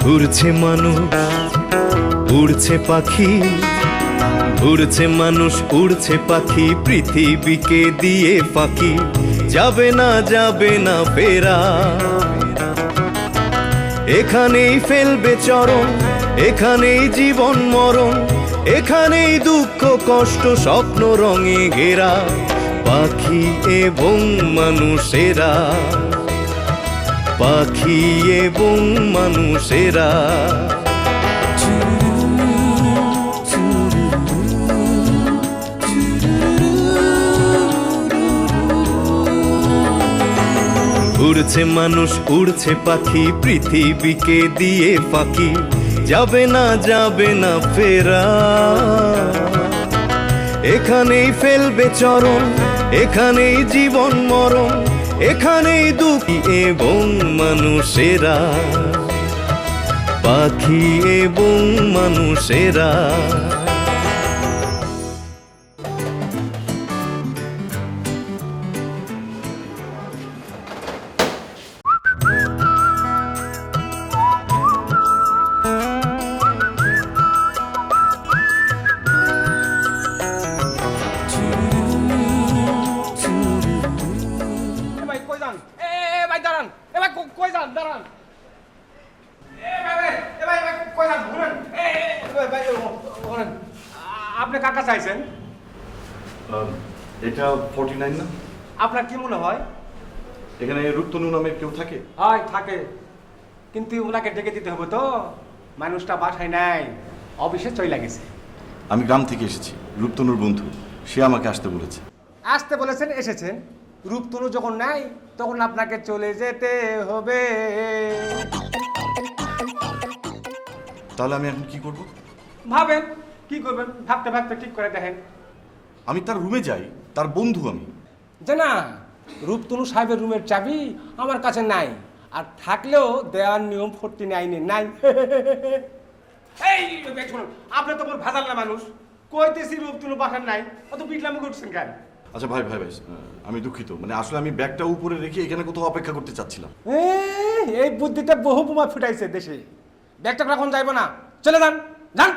ঘুরছে মানুষ উড়ছে পাখি, উড়ছে মানুষ উড়ছে পাখি, পৃথিবীকে দিয়ে ফাঁকি, যাবে না ফেরা। এখানেই ফেলবে চরণ, এখানেই জীবন মরণ, এখানেই দুঃখ কষ্ট স্বপ্ন রঙে ঘেরা। পাখি এবং মানুষেরা, পাখি এবং মানুষেরা। উড়ছে মানুষ উড়ছে পাখি, পৃথিবীকে দিয়ে ফাঁকি, যাবে না ফেরা। এখানেই ফেলবে চরণ, এখানেই জীবন মরণ, এখানেই দুঃখী এবং মানুষেরা, পাখি এবং মানুষেরা। আপনি কাকা চাইছেন? এটা 49 না? আপনার কি মনে হয় এখানে রূপতনু নামে কেউ থাকে? হয় থাকে, কিন্তু ওনাকে ডেকে দিতে হবে তো। মানুষটা বাসায় নাই, অফিসে চলে গেছে। আমি গ্রাম থেকে এসেছি, রূপতনুর বন্ধু, সে আমাকে আসতে বলেছে। আসতে বলেছেন, এসেছেন। রূপতনু যখন নাই তখন আপনাকে চলে যেতে হবে। তাহলে আমি এখন কি করব? ভাবেন কি করবেন, ভাবতে ভাবতে ঠিক করে দেখেন। আমি তার রুমে যাই, তার বন্ধু আমি। যে না, রূপতনু সাহেবের রুমের চাবি আমার কাছে নাই, আর থাকলেও দেওয়ার নিয়ম 49 নাই। এই শুনুন, আপনি তো বড় ভাজাল না মানুষ, কইতেছি রূপতনু বাসার নাই, অত পিটলামি করছেন কেন? আচ্ছা ভাই, আমি দুঃখিত, মানে আসলে আমি ব্যাগটা উপরে রেখে এখানে কোথাও অপেক্ষা করতে চাচ্ছিলাম। এই বুদ্ধিটা বহু বোমা ফুটাইছে দেশে। ব্যাগটা রাখুন, যাইব না, চলে যান, যান।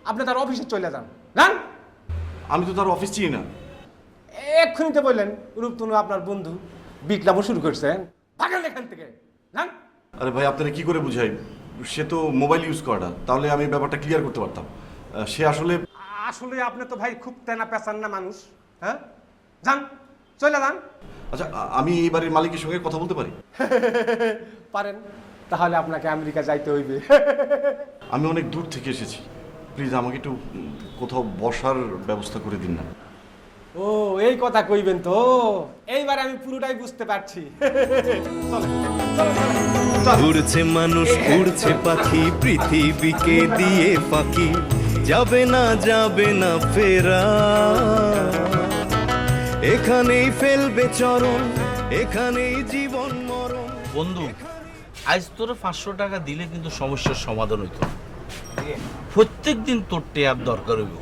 আপনি তার অফিসে চলে যান, যান। আমি তো তার অফিস চিনি না। এক্ষুনি তো বললেন রূপতনু আপনার বন্ধু, বিটলামও শুরু করছেন। ভাগেন এখান থেকে, যান। আরে ভাই, আপনারা কি করে বুঝাই? সে তো মোবাইল ইউজ করে না, তাহলে আমি ব্যাপারটা ক্লিয়ার করতে পারতাম। সে আসলে আপনি তো ভাই খুব তেনা পেঁচান না মানুষ, হ্যাঁ? যান, চলে যান। আচ্ছা, আমি এই বাড়ির মালিকের সঙ্গে কথা বলতে পারি? পারেন, তাহলে আপনাকে আমেরিকা যাইতে হইবে। আমি অনেক দূর থেকে এসেছি, প্লিজ আমাকে একটু কোথাও বসার ব্যবস্থা করে দিন না। ও, এই কথা কইবেন তো, এইবার আমি পুরোটাই বুঝতে পারছি। চলেন, চলেন, চলেন। উড়ছে মানুষ উড়ছে পাখি, পৃথিবীকে দিয়ে ফাঁকি, যাবে না ফেরা। এখানেই ফেলবে চরণ, এখানেই জীবন মরণ। বন্ধু, আজ তোর 500 টাকা দিলে কিন্তু সমস্যার সমাধান হইতো। প্রত্যেক দিন তোর টেয়ার দরকার হইব।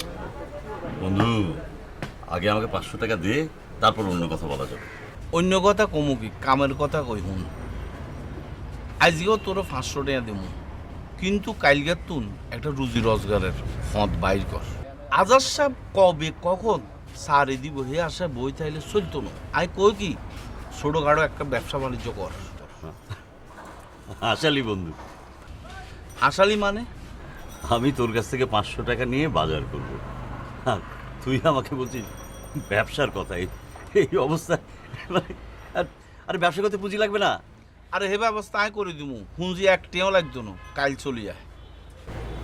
বন্ধু, আগে আমাকে 500 টাকা দে, তারপর অন্য কথা বলা যাবে। অন্য কথা কমু কি, কামের কথা কই হুন। আজকেও তোর 500 টাকা দেব, কিন্তু কালকে তুন একটা রুজি রোজগারের ফঁদ বাইর কর। আজার সাহেব কবে কখন সারে দিব হে আশা বই তাইলে চলতো না। আই কই কি ছোটখাটো একটা ব্যবসা বাণিজ্য কর। আশালি বন্ধু, হাসালি মানে? আমি তোর কাছ থেকে 500 টাকা নিয়ে বাজার করব, হ্যাঁ, তুই আমাকে বলছিস ব্যবসার কথা। এই অবস্থা, আরে ব্যবসা করতে পুঁজি লাগবে না? আরে হে ব্যবস্থা আয় করে দিমু, পুঁজি একটিও লাগতো না, কাল চলি যায়।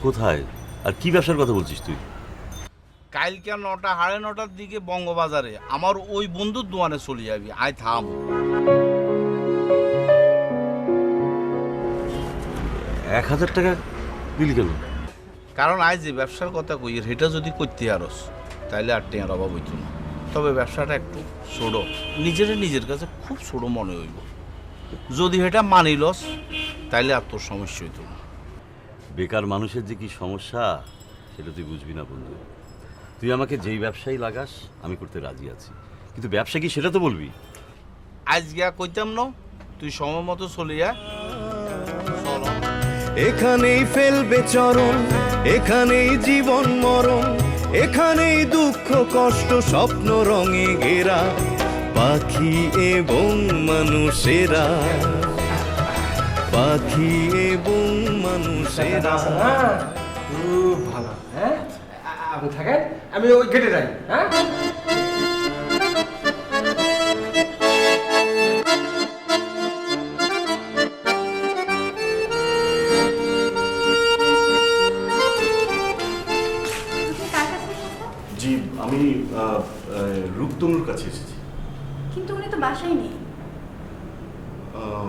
কোথায় আর কি ব্যবসার কথা বলছিস তুই? কালকে 9টা 9:30টার দিকে বঙ্গবাজারে আমার ওই বন্ধুর দোকানে চলে যাবি, আয় থাম। 1000 টাকা দিলি কেন? কারণ আজ যে ব্যবসার কথা কই, এটা যদি করতে আরস তাইলে আর টেয়ার অভাব হইতো না। তবে ব্যবসাটা একটু ছোট, নিজের কাছে খুব ছোট মনে হইব। যদি এটা মানি লস তাইলে আর তোর সমস্যা হইতো না। বেকার মানুষের যে কি সমস্যা সেটা তুই বুঝবি না বন্ধু। তুই আমাকে যেই ব্যবসায়ী লাগাস আমি করতে রাজি আছি, কিন্তু ব্যবসা কি সেটা তো বলবি। আজ গিয়া কইতাম না, তুই সময় মতো চলে যা। চলো। এখানেই ফেলবে চরণ, এখানেই জীবন মরণ, এখানেই দুঃখ কষ্ট স্বপ্ন রঙে ঘেরা পাখি এবং মানুষেরা, পাখি এবং মানুষেরা। হ্যাঁ খুব ভালো। হ্যাঁ আপনি থাকেন, আমি ওই গেটে যাই। হ্যাঁ আপনি কার কাছে এসেছেন? জি, আমি রূপতনুর কাছে এসেছি। কিন্তু উনি তো বাসায় নেই। আহ,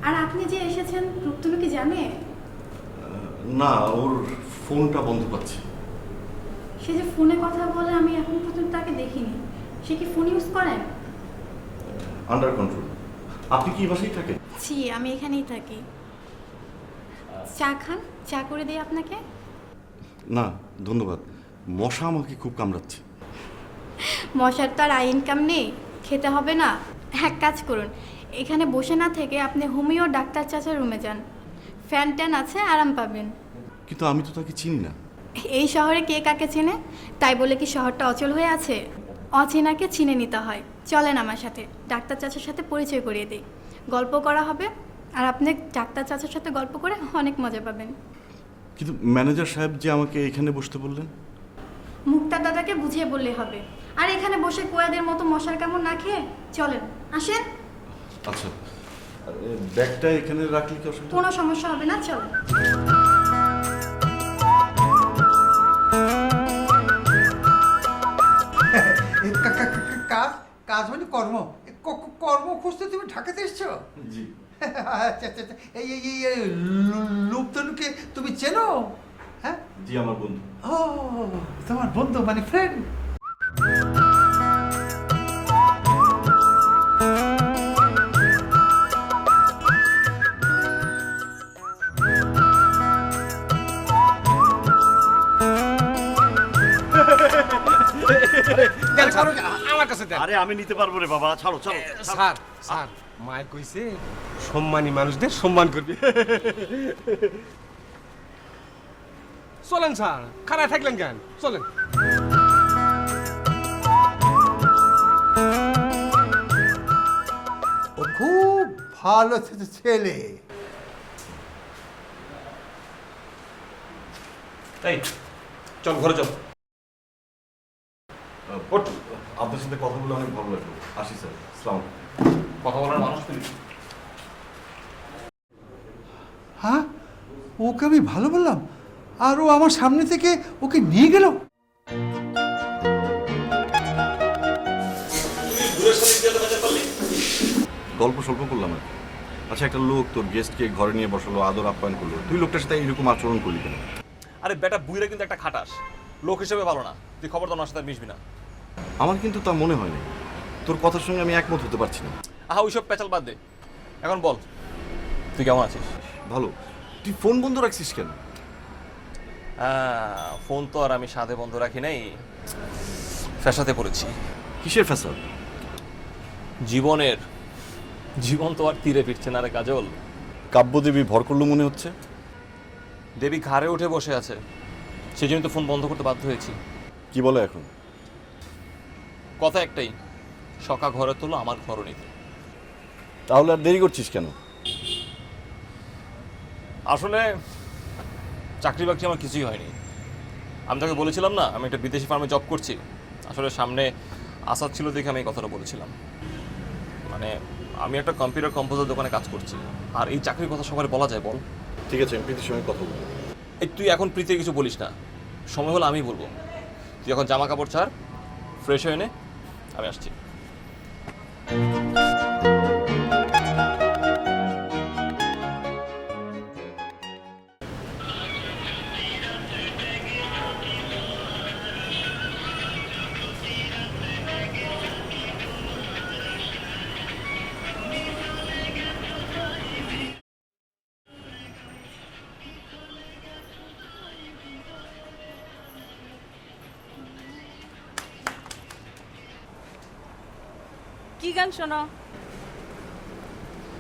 আর আপনি যে এসেছেন রূপতনু কি জানে? না, ওর ফোনটা বন্ধ পাচ্ছে। সে যে ফোনে কথা বলে আমি এখন পর্যন্ত তাকে দেখিনি। সে কি ফোন ইউজ করেন? Under control. আপনি কি এই বাসায় থাকেন? জি আমি এখানেই থাকি। চা খান, চা করে দিই আপনাকে। না ধন্যবাদ, মশা আমাকে খুব কামড়াচ্ছে। মশার তো আর আই ইনকাম নেই, খেতে হবে না। এক কাজ করুন, এখানে বসে না থেকে আপনি হোমিও ডাক্তার চাচার রুমে যান। ফ্যান ট্যান আছে, আরাম পাবেন। কিন্তু আমি তো তাকে চিনি না। এই শহরে কে কাকে চেনে? তাই বলে কি শহরটা অচল হয়ে আছে? অচেনাকে চিনে নিতে হয়। চলেন আমার সাথে, ডাক্তার চাচার সাথে পরিচয় করিয়ে দিই। গল্প করা হবে, আর আপনি ডাক্তার চাচার সাথে গল্প করে অনেক মজা পাবেন। কিন্তু ম্যানেজার সাহেব যে আমাকে এখানে বসতে বললেন। মুক্তার দাদাকে বুঝিয়ে বললে হবে। আর এখানে বসে কোয়াদের মতো মশার কামড় না খেয়ে চলেন, আসেন। আচ্ছা, ব্যাগটা এখানে রাখলে কি অসুবিধা? কোনো সমস্যা হবে না, চলেন। কাজ কাজ মানে কর্ম। কর্ম খুঁজতে তুমি ঢাকাতে এসছো? জি। আচ্ছা আচ্ছা আচ্ছা। এই লুপ্তনুকে তুমি চেনো? হ্যাঁ, জি আমার বন্ধু। ও তোমার বন্ধু মানে ফ্রেন্ড। দেন স্যার, আমার কাছে দেন। আরে আমি নিতে পারবো রে বাবা, ছাড়ো ছাড়ো। স্যার স্যার, মায়ের কইছে সম্মানী মানুষদের সম্মান করবি। চলেন স্যার, খারাপ থাকলেন কেন, চলেন। ও খুব ভালো ছেলে। এই চল ঘরে চল। আপনার সাথে কথা বলে অনেক ভালো লাগলো। আসি স্যার, আসসালামু আলাইকুম। কথা বলার মানুষ তুমি। হ্যাঁ, ওকে আমি ভালো বললাম আর ও আমার সামনে থেকে ওকে নিয়ে গেল। গল্প স্বল্প করলাম আর কি। আচ্ছা, একটা লোক তোর গেস্টকে ঘরে নিয়ে বসালো, আদর আপ্যায়ন করলো, তুই লোকটার সাথে এইরকম আচরণ করলি কেন? আরে বেটা বুইরা কিন্তু একটা খাটাস, লোক হিসেবে ভালো না। তুই খবরদার ওনার সাথে আর মিশবি না। আমার কিন্তু তা মনে হয় না। তোর কথার সঙ্গে আমি একমত হতে পারছি না। আহা ওইসব পেঁচাল বাদ দে, এখন বল তুই কেমন আছিস? ভালো। তুই ফোন বন্ধ রাখছিস কেন? ফোন তো আর আমি সাধে বন্ধ রাখি নাই, ফ্যাসাতে পড়েছি। কিসের ফ্যাসাদ? জীবন তো আর তীরে ফিরছে না রে কাজল। কাব্যদেবী ভর করলো মনে হচ্ছে। দেবী ঘাড়ে উঠে বসে আছে, সেই জন্য তো ফোন বন্ধ করতে বাধ্য হয়েছি। কি বলে এখন? কথা একটাই, সকা ঘরে তোলো, আমার ঘরও নিতে। তাহলে আর দেরি করছিস কেন? আসলে চাকরি বাকরি আমার কিছুই হয়নি। আমি তোকে বলেছিলাম না আমি একটা বিদেশি ফার্মে জব করছি। আসলে সামনে আসাদ ছিল দেখে আমি এই কথাটা বলেছিলাম। মানে আমি একটা কম্পিউটার কম্পোজার দোকানে কাজ করছি, আর এই চাকরির কথা সবার বলা যায় বল? ঠিক আছে, আমি প্রীতির সঙ্গে কথা বলবো। এই তুই এখন প্রীতির কিছু বলিস না, সময় হলে আমি বলবো। তুই এখন জামা কাপড় ছাড়, ফ্রেশ হয়ে নে, আমি আসছি। কি গান শোনো?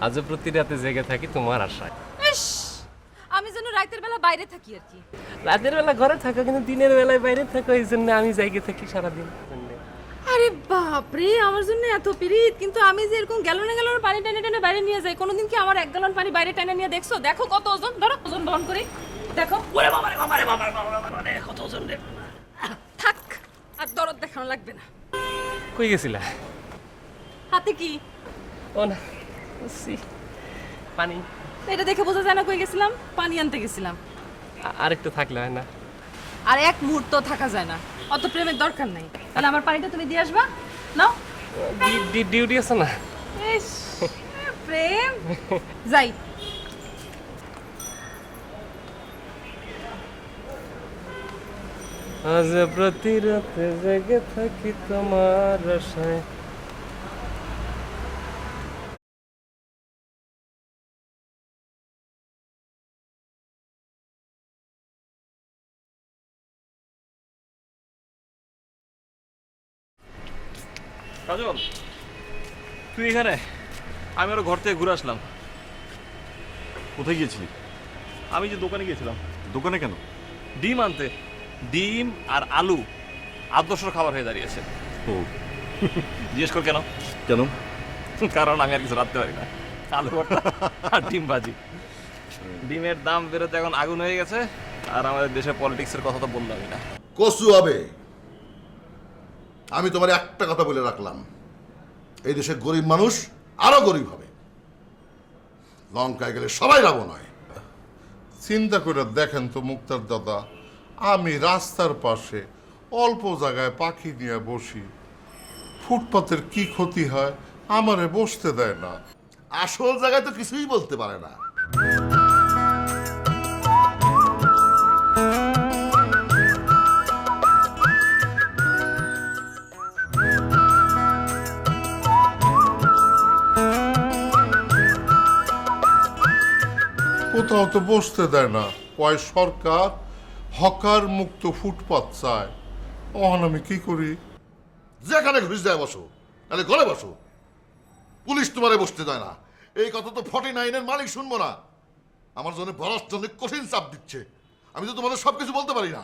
আজ প্রতি রাতে জেগে থাকি তোমার আশায়। ইস, আমি যেন রাতের বেলা বাইরে থাকি আর কি। রাতের বেলা ঘরে থাকো কিন্তু দিনের বেলায় বাইরে থাকো, এই জন্য আমি জায়গায় থাকি সারাদিন। আরে বাপরে, আমার জন্য এত পিরিত, কিন্তু আমি যে এরকম গ্যালনে গ্যালনে পানি টেনে টেনে বাইরে নিয়ে যাই, কোনোদিন কি আমার 1 গ্যালন পানি বাইরে টেনে নিয়ে দেখছো? দেখো কত ওজন, ধরো ওজন বহন করি, দেখো। ওরে বাবারে বাবারে বাবারে বাবারে, কত ওজন রে। থাক, আর দরদ দেখানো লাগবে না। কই গেছিলা? হাতে কি? ও না, পানি। এটা দেখে বোঝা যায় না কই গেছিলাম? পানি আনতে গেছিলাম। আর একটু থাকলে হয় না? আর এক মুহূর্ত থাকা যায় না, অত প্রেমের দরকার নাই। তাহলে আমার পানিটা তুমি দিয়ে আসবা, নাও। ডিউটি আছে না? ইস, প্রেম। যাই। আজ প্রতি রাতে জেগে থাকি তোমার আশায়। কাজল, তুই এখানে? আমি আরো ঘর থেকে ঘুরে আসলাম। কোথায় গিয়েছিলি? আমি যে দোকানে গিয়েছিলাম। দোকানে কেন? ডিম আনতে। ডিম আর আলু আদর্শ খাবার হয়ে দাঁড়িয়েছে। ও, জিজ্ঞেস কর কেন? কেন? কারণ আমি আর কিছু রাখতে পারি না। আলু ভর্তা আর ডিম ভাজি। ডিমের দাম বেরোতে এখন আগুন হয়ে গেছে, আর আমাদের দেশের পলিটিক্সের কথা তো বললামই না। কসু হবে। আমি তোমার একটা কথা বলে রাখলাম, এই দেশের গরিব মানুষ আরো গরিব হবে। লঙ্কায় গেলে সবাই রাবণ হয়। চিন্তা করে দেখেন তো মুক্তার দাদা, আমি রাস্তার পাশে অল্প জায়গায় পাখি নিয়ে বসি, ফুটপাতের কি ক্ষতি হয় আমারে বসতে দেয় না। আসল জায়গায় তো কিছুই বলতে পারে না। কোথাও তো বসতে দেয় না, কয় সরকার হকার মুক্ত ফুটপাত চায়। অহন আমি কি করি? যেখানে ঘুষ যায় বসো, তাহলে ঘরে বসো। পুলিশ তোমারে বসতে দেয় না, এই কথা তো 49-এর মালিক শুনবো না। আমার জন্য বড় কঠিন চাপ দিচ্ছে। আমি তো তোমাদের সবকিছু বলতে পারি না।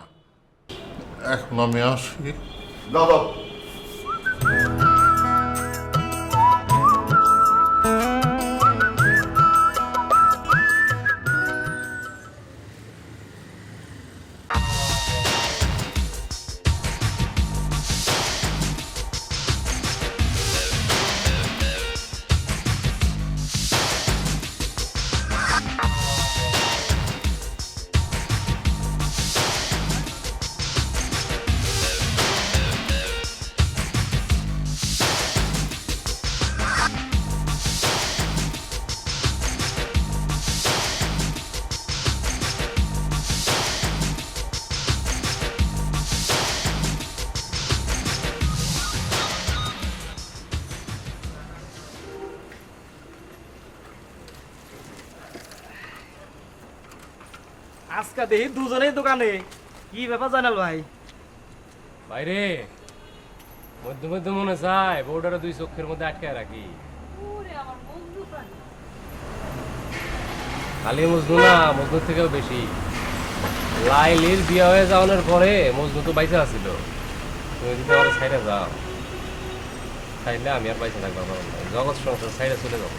এখন আমি আসি। দাদা, আজকে দেখি দুজনেই দোকানে। কি ব্যাপার জানাল ভাই? বাইরে মধ্যে মধ্যে মনে চায় বউডারে 2 চোখের মধ্যে আটকায় রাখি। খালি মজনু না, মজনুর থেকেও বেশি। লাইলির বিয়ে হয়ে যাওয়ার পরে মজনু তো বাইসা আছিল। তুমি যদি আমার সাইডে যাও, তাইলে আমি আর বাইসা থাকবো না, জগৎ সংসার সাইডে চলে যাবো।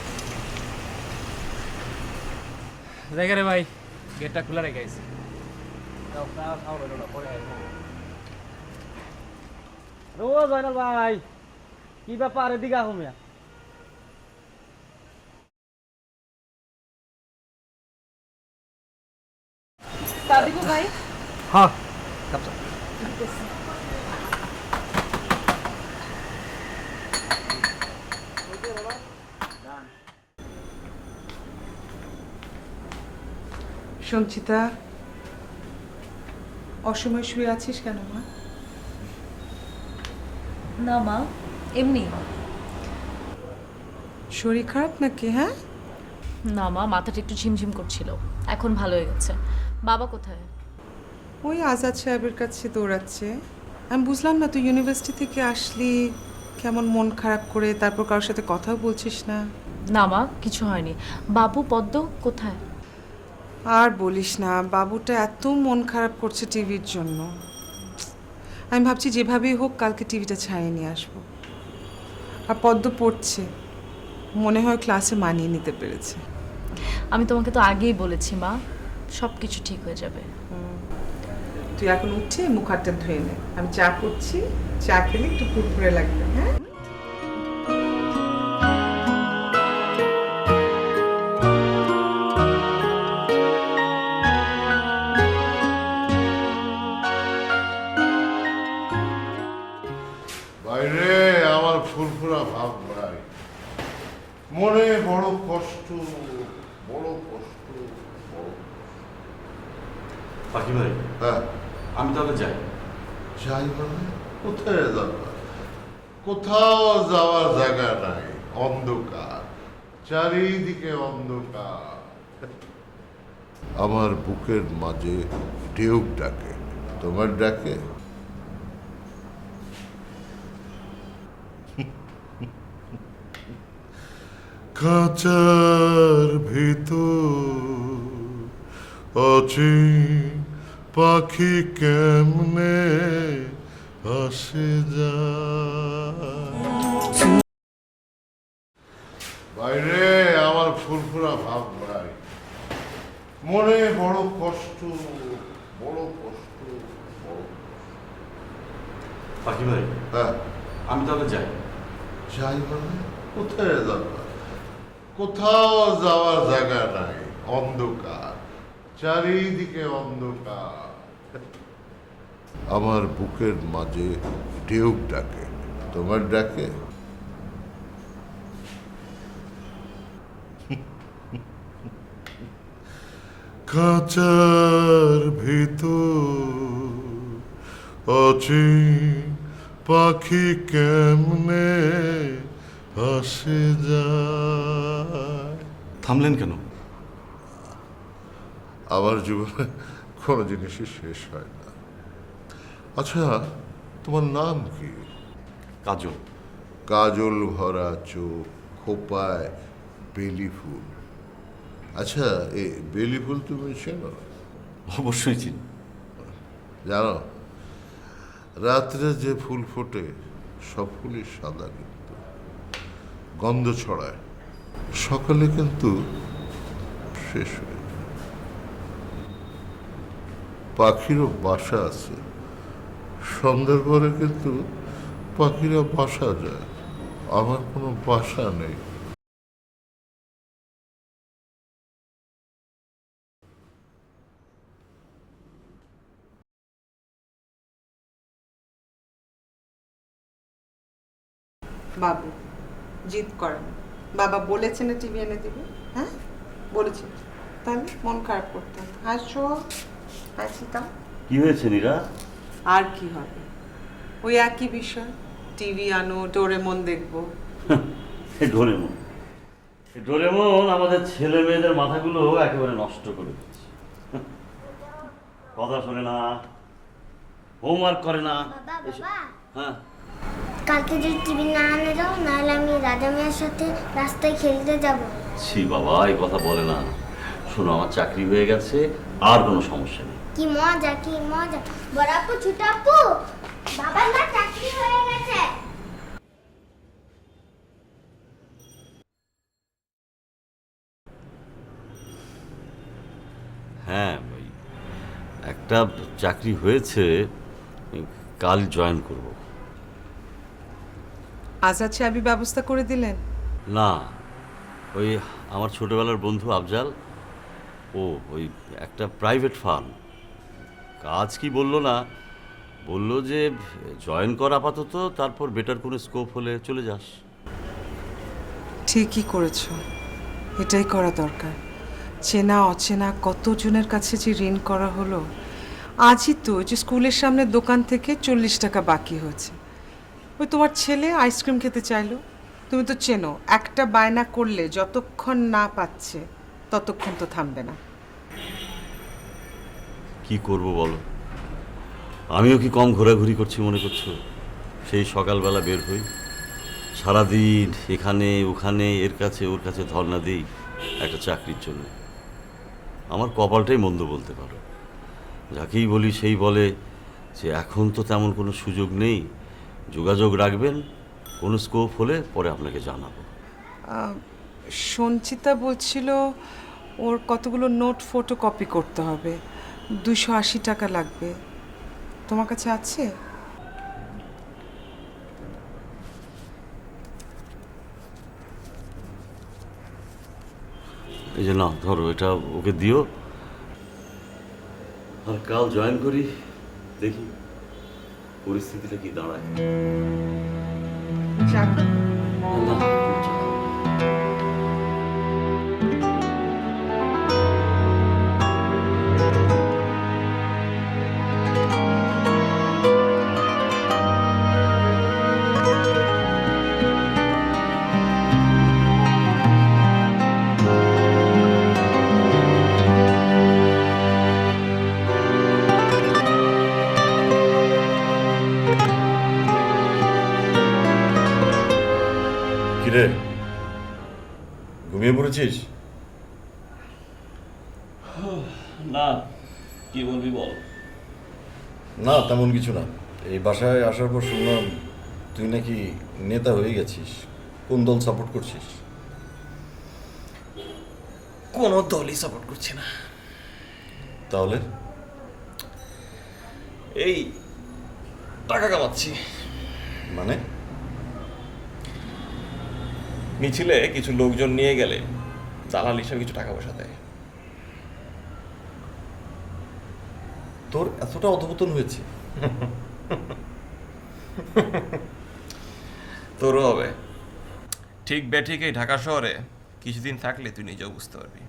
জায়গা রে ভাই, গেটটা খোলা রেখে আইছি। জয়নাল ভাই, কি ব্যাপার? এদিকে আহ মিয়া। সাদিকু ভাই, হ্যাঁ সঞ্চিতা, অসময় শুয়ে আছিস কেন মা? না মা, এমনি। শরীর খারাপ নাকি? হ্যাঁ, না মা, মাথাটা একটু ঝিমঝিম করছিল, এখন ভালো হয়ে গেছে। বাবা কোথায়? ওই আজাদ সাহেবের কাছে দৌড়াচ্ছে। আমি বুঝলাম না, তুই ইউনিভার্সিটি থেকে আসলি, কেমন মন খারাপ করে, তারপর কারোর সাথে কথাও বলছিস না। না মা, কিছু হয়নি। বাবু পদ্ম কোথায়? আর বলিস না, বাবুটা এত মন খারাপ করছে টিভির জন্য। আমি ভাবছি যেভাবেই হোক কালকে টিভিটা ছাড়িয়ে নিয়ে আসবো। আর পদ্ম পড়ছে, মনে হয় ক্লাসে মানিয়ে নিতে পেরেছে। আমি তোমাকে তো আগেই বলেছি মা, সব কিছু ঠিক হয়ে যাবে। তুই এখন উঠে মুখ হাতটা ধুয়ে নে, আমি চা করছি, চা খেলে একটু ফুরফুরে লাগবে। হ্যাঁ, বাইরে আমার ফুরফুরা ভাব নাই, মনে বড় কষ্ট, বড় কষ্ট, বড়। পাখি ভাই, হ্যাঁ, আমি তাহলে যাই। যাই মানে কোথায় যাবা? কোথাও যাওয়ার জায়গা নাই, অন্ধকার, চারিদিকে অন্ধকার। আমার বুকের মাঝে ঢেউ ডাকে, তোমার ডাকে? খাঁচার ভিতর অচিন পাখি কেমনে আসে যায়। বাইরে আমার ফুরফুরা ভাব নাই, মনে বড় কষ্ট, বড় কষ্ট, বড়। পাখি ভাই, হ্যাঁ, আমি তাহলে যাই। যাই মানে কোথায় যাবা? কোথাও যাওয়ার জায়গা নাই, অন্ধকার, চারিদিকে অন্ধকার। আমার বুকের মাঝে ঢেউ ডাকে, তোমার ডাকে? খাঁচার ভিতর অচিন পাখি কেমনে আসে যায়। থামলেন কেন? আমার জীবনে কোনো জিনিসই শেষ হয় না। আচ্ছা, তোমার নাম কি? কাজল। কাজল ভরা চোখ, খোপায় বেলি ফুল। আচ্ছা, এই বেলি ফুল তুমি চেনো? অবশ্যই চিনি। জানো, রাত্রে যে ফুল ফোটে সব ফুলই সাদা, কিন্তু গন্ধ ছড়ায়, সকালে কিন্তু শেষ হয়ে যায়। পাখিরও বাসা আছে, সন্ধ্যার পরে কিন্তু পাখিরা বাসা যায়, আমার কোনো বাসা নেই। বাবু জিদ করে না, বাবা বলেছে না টিভি এনে দিবে। হ্যাঁ, বলেছে, তাহলে মন খারাপ করতে হবে। হাসো, হাসি দাও। কি হয়েছে নীরা? আর কি হবে, ওই একই বিষয়, টিভি আনো, ডোরেমন দেখবো। ডোরেমন, ডোরেমন আমাদের ছেলে মেয়েদের মাথাগুলো একেবারে নষ্ট করে দিচ্ছে। কথা শোনে না, হোমওয়ার্ক করে না। হ্যাঁ, কালকে যদি টিভি না আনে যাও, নাহলে আমি রাজা মিয়ার সাথে রাস্তায় খেলতে যাব। ছি বাবা, এই কথা বলে না। শোনো, আমার চাকরি হয়ে গেছে, আর কোনো সমস্যা নেই। কি মজা, কি মজা। বড় আপু, ছোট আপু, বাবার না চাকরি হয়ে গেছে। হ্যাঁ, ওই একটা চাকরি হয়েছে, কাল জয়েন করব। আজাদ সাহেবই ব্যবস্থা করে দিলেন? না, ওই আমার ছোটবেলার বন্ধু আফজাল, ও ওই একটা প্রাইভেট ফার্ম, কাজ কি বললো না, বললো যে জয়েন কর আপাতত, তারপর বেটার কোনো স্কোপ হলে চলে যাস। ঠিকই করেছো, এটাই করা দরকার। চেনা অচেনা কতজনের কাছে যে ঋণ করা হলো। আজই তো যে স্কুলের সামনে দোকান থেকে 40 টাকা বাকি হয়েছে, ওই তোমার ছেলে আইসক্রিম খেতে চাইলো। তুমি তো চেনো, একটা বায়না করলে যতক্ষণ না পাচ্ছে ততক্ষণ তো থামবে না। কি করব বলো, আমিও কি কম ঘোরাঘুরি করছি মনে করছো? সেই সকালবেলা বের হই, সারাদিন এখানে ওখানে, এর কাছে ওর কাছে ধর্ণা দিই একটা চাকরির জন্য। আমার কপালটাই মন্দ বলতে পারো। যাকেই বলি সেই বলে যে এখন তো তেমন কোনো সুযোগ নেই, যোগাযোগ রাখবেন, কোনো স্কোপ হলে পরে আপনাকে জানাবো। সঞ্চিতা বলছিল ওর কতগুলো নোট ফটোকপি করতে হবে, 280 টাকা লাগবে। তোমার কাছে আছে? এই যে না, ধরো এটা ওকে দিও, আর কাল জয়েন করি, দেখি পরিস্থিতিটা কি দাঁড়ায়। না, কিরে, ঘুমিয়ে পড়েছিস? না, কি বলবি বল। না, তেমন কিছু না। এই বাসায় আসার পর শুনলাম তুই নাকি নেতা হয়ে গেছিস। কোন দল সাপোর্ট করছিস? কোনো দলই সাপোর্ট করছে না। তাহলে? এই টাকা কামাচ্ছি। মানে? মিছিলে কিছু লোকজন নিয়ে গেলে দালাল হিসেবে কিছু টাকা পয়সা দেয়। তোর এতটা অধপতন হয়েছে? তোরও হবে। ঠিক বেঠিক এই ঢাকা শহরে কিছুদিন থাকলে তুই নিজেও বুঝতে পারবি।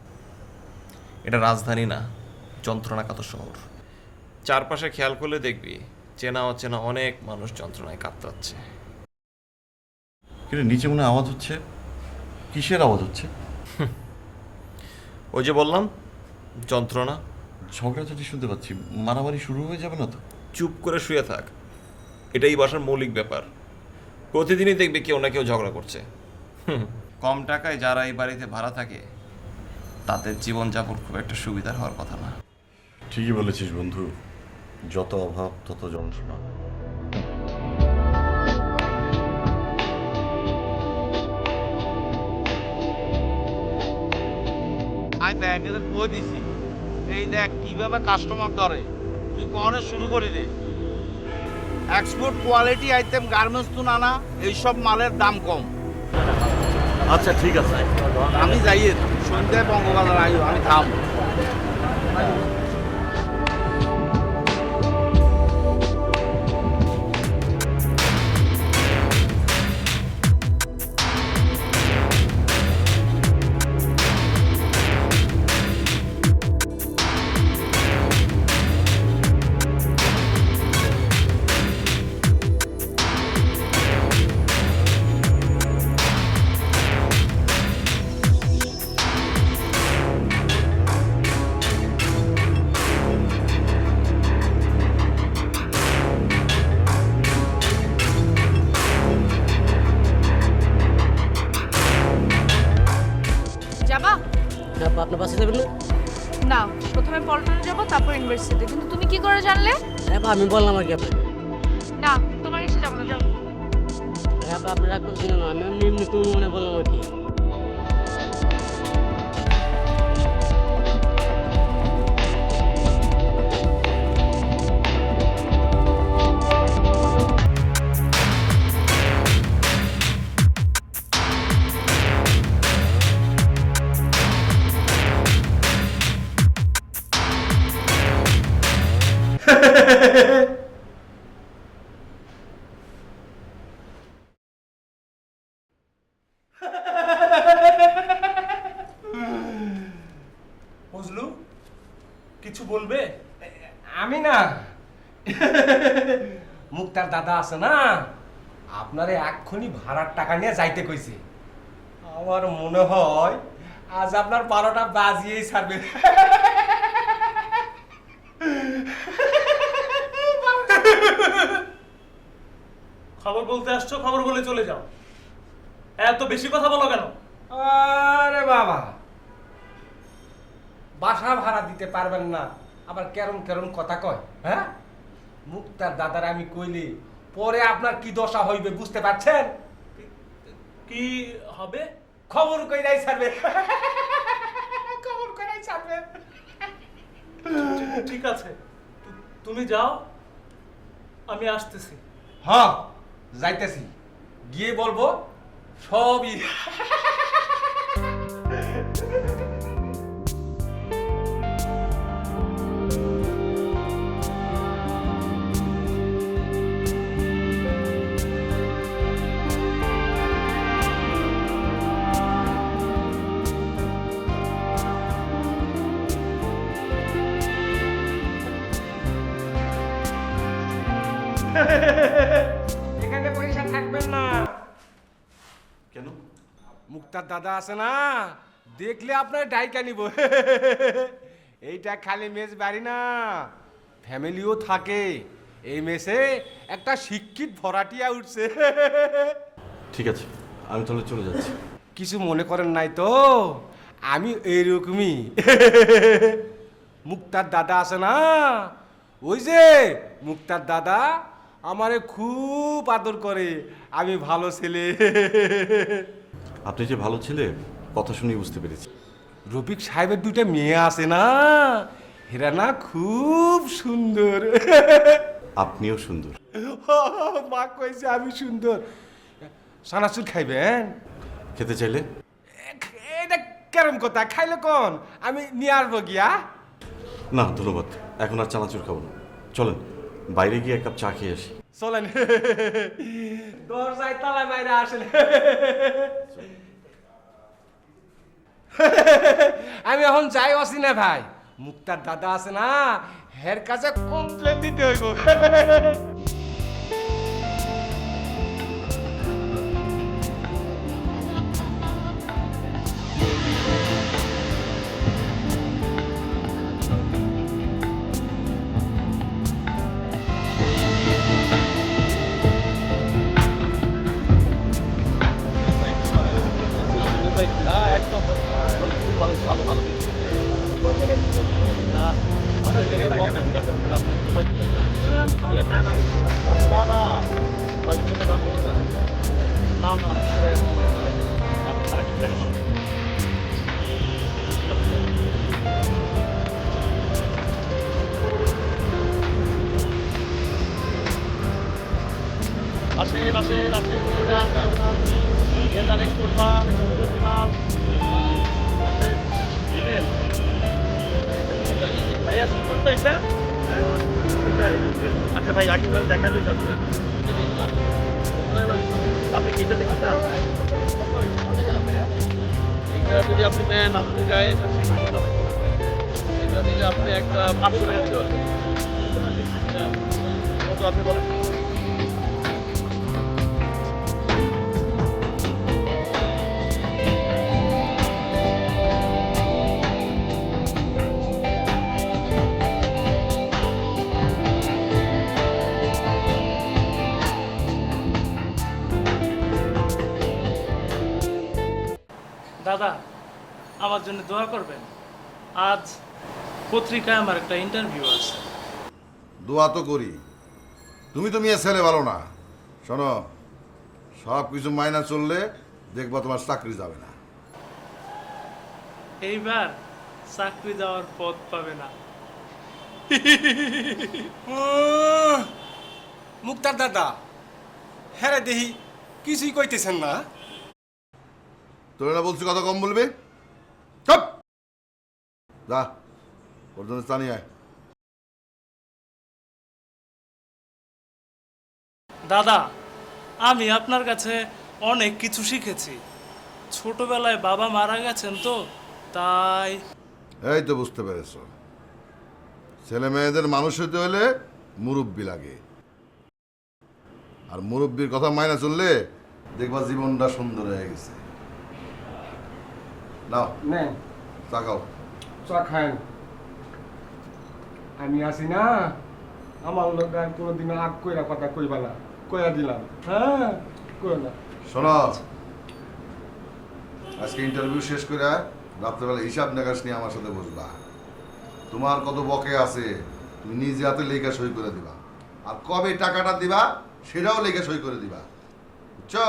এটা রাজধানী না, যন্ত্রণাকাতর শহর। চারপাশে খেয়াল করলে দেখবি চেনা অচেনা অনেক মানুষ যন্ত্রণায় কাতরাচ্ছে। কিরে, নিচে মনে আওয়াজ হচ্ছে। কিসের আওয়াজ হচ্ছে? ওই যে বললাম, যন্ত্রণা। ঝগড়াঝাটি শুনতে পাচ্ছি। মারামারি শুরু হয়ে যাবে না তো? চুপ করে শুয়ে থাক, এটাই বাসার মৌলিক ব্যাপার। প্রতিদিনই দেখবি কেউ না কেউ ঝগড়া করছে। কম টাকায় যারা এই বাড়িতে ভাড়া থাকে তাদের জীবনযাপন খুব একটা সুবিধার হওয়ার কথা না। ঠিকই বলেছিস বন্ধু, যত অভাব তত যন্ত্রণা। আমি দেখ এদের কই দিছি, এই দেখ কিভাবে কাস্টমার ধরে। তুই কখনো শুরু করি রে। এক্সপোর্ট কোয়ালিটি আইটেম গার্মেন্টস তু নানা, এইসব মালের দাম কম। আচ্ছা ঠিক আছে, আমি যাই, সন্ধ্যায় বঙ্গবাজার আইও, আমি থাম। যাবা? আপনার বাসে যাবেন না? না, প্রথমে পল্টনে যাবো, তারপর ইউনিভার্সিটি। কিন্তু তুমি কি করে জানলে? আমি বললাম আর কি আপনাকে। না, তোমার এসে যাবো না, যাও। আপনি রাগ করছেন না, আমি এমনি তুমি মনে বললাম আর কি। বুঝলু, কিছু বলবে? আমি না, মুক্তার দাদা আছে না, আপনারে এক্ষুনি ভাড়ার টাকা নিয়ে যাইতে কইছে। আমার মনে হয় আজ আপনার 12টা বাজিয়েই ছাড়বে। খবর বলতে আসছো, খবর বলে চলে যাও। এত বেশি কথা বলো কেন? আরে বাবা, বাসা ভাড়া দিতে পারবেন না, আবার কেরম কেরম কথা কয়। হ্যাঁ, মুক্তার দাদার আমি কইলি পরে আপনার কি দশা হইবে বুঝতে পারছেন? কি হবে? খবর কইরাই ছাড়বে, খবর কইরাই ছাড়বে। ঠিক আছে, তুমি যাও, আমি আসতেছি। হ্যাঁ যাইতেছি, গিয়ে বলবো সবই। এখানে পয়সা থাকবেন না। কেন? মুক্তার দাদা আছে না, দেখলে আপনার ডাইকা নিব। এইটা খালি মেস বাড়ি না, ফ্যামিলিও থাকে। এই মেসে একটা শিক্ষিত ভরাটিয়া উঠছে। ঠিক আছে, আমি তাহলে চলে যাচ্ছি। কিছু মনে করেন নাই তো? আমি এইরকমই। মুক্তার দাদা আছে না, ওই যে মুক্তার দাদা আমারে খুব আদর করে। আমি ভালো ছেলে। আপনি যে ভালো ছেলে কথা শুনে বুঝতে পেরেছি। রফিক সাহেবের দুইটা মেয়ে আছে না, এরা না খুব সুন্দর। আপনিও সুন্দর। মা কইছে আমি সুন্দর। সানাসুর খাইবেন? খেতে চাইলে? এটা কেরম কথা, খাইলে কোন আমি নিয়ে আসবো গিয়া। না ধন্যবাদ, এখন আর চানাচুর খাবো না। চলেন বাইরে গিয়ে এক কাপ চা খেয়ে আসি। চলেন, দরজায় তালা বাইরে আসেন। আমি এখন যাই আসি না ভাই, মুক্তার দাদা আছে না, হের কাছে কমপ্লেন দিতে হইব। আচ্ছা ভাই, আগে দেখা দিতে আপনি কি দেখতে চান? যদি আপনি নেন, আপনি গায়ে এটা দিলে আপনি একটা 500 টাকা দিতে পারবেন। আপনি বলেন। দাদা, আমার জন্য দোয়া করবেন। আজ পত্রিকায় আমার একটা ইন্টারভিউ আছে। দোয়া তো করি, তুমি তো মেয়ে ছেলে ভালো না। শোনো, সব কিছু মাইনা চললে দেখবা তোমার চাকরি যাবে না। এইবার চাকরি যাওয়ার পথ পাবে না। মুক্তার দাদা, হ্যাঁ দেহি কিছুই কইতেছেন না। তোরা না বলছি কথা কম বলবে? চুপ! যা, ওর জন্য চা নিয়ে আয়। দাদা, আমি আপনার কাছে অনেক কিছু শিখেছি। ছোটবেলায় বাবা মারা গেছেন তো, তাই। এই তো বুঝতে পেরেছ, ছেলে মেয়েদের মানুষ হতে হলে মুরব্বি লাগে, আর মুরব্বির কথা মাইনা চললে দেখবা জীবনটা সুন্দর হয়ে গেছে। নাও নেন চা খাও। চা খান। আমি আছি না, আমার লোক আর কোনোদিন আগ কইরা কথা কইবা না, কইয়া দিলাম। হ্যাঁ, কই না। শোনো, আজকে ইন্টারভিউ শেষ করে রাত্রেবেলা হিসাব নিকাশ নিয়ে আমার সাথে বসবা। তোমার কত বকে আছে তুমি নিজে হাতে লেখা সই করে দিবা, আর কবে টাকাটা দিবা সেটাও লেখা সই করে দিবা, বুঝছো?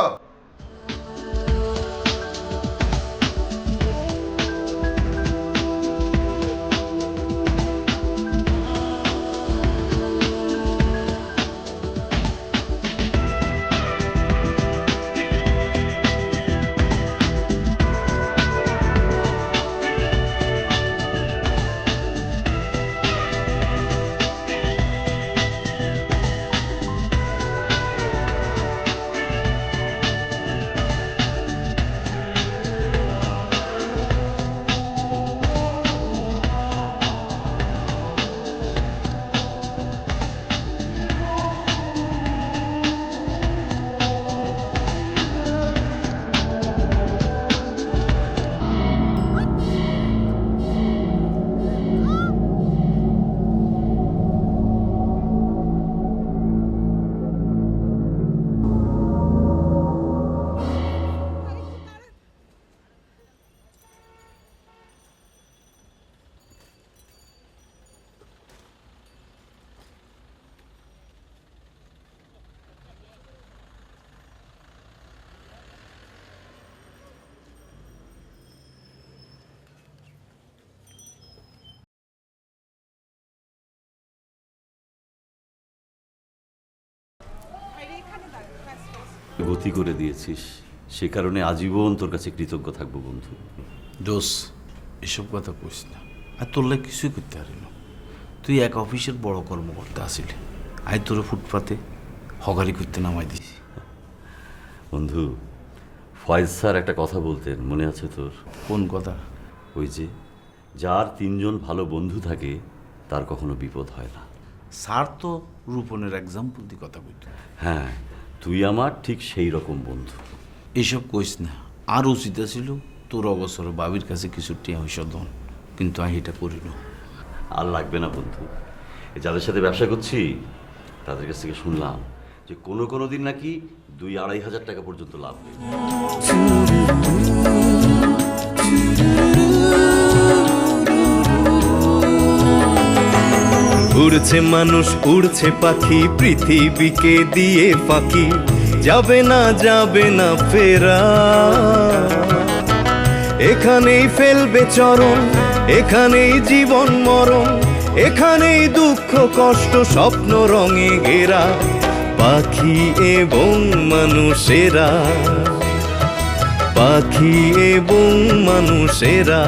গতি করে দিয়েছিস, সে কারণে আজীবন তোর কাছে কৃতজ্ঞ থাকবো বন্ধু। দোষ, এসব কথা কইস না। আর তোর লাগে কিছুই করতে পারি না। তুই এক অফিসের বড় কর্মকর্তা আসিলি, আই তোর ফুটপাতে হগারি করতে নামাই দিস। বন্ধু, ফয়েজ স্যার একটা কথা বলতেন, মনে আছে তোর? কোন কথা? ওই যে, যার 3 জন ভালো বন্ধু থাকে তার কখনো বিপদ হয় না। স্যার তো রূপনের এক্সাম্পল দিয়ে কথা বলতো। হ্যাঁ, তুই আমার ঠিক সেই রকম বন্ধু। এসব কইস না। আর উচিত ছিল তোর অবসর বাবির কাছে কিছু টিয়া হইস দন, কিন্তু আমি এটা করি না। আর লাগবে না বন্ধু, যাদের সাথে ব্যবসা করছি তাদের কাছ থেকে শুনলাম যে কোনো দিন নাকি 2-2.5 হাজার টাকা পর্যন্ত লাভ হয়। উড়ছে মানুষ, উড়ছে পাখি, পৃথিবীকে দিয়ে ফাঁকি, যাবে না ফেরা। এখানেই ফেলবে চরণ, এখানেই জীবন মরণ, এখানেই দুঃখ কষ্ট স্বপ্ন রঙে ঘেরা। পাখি এবং মানুষেরা, পাখি এবং মানুষেরা।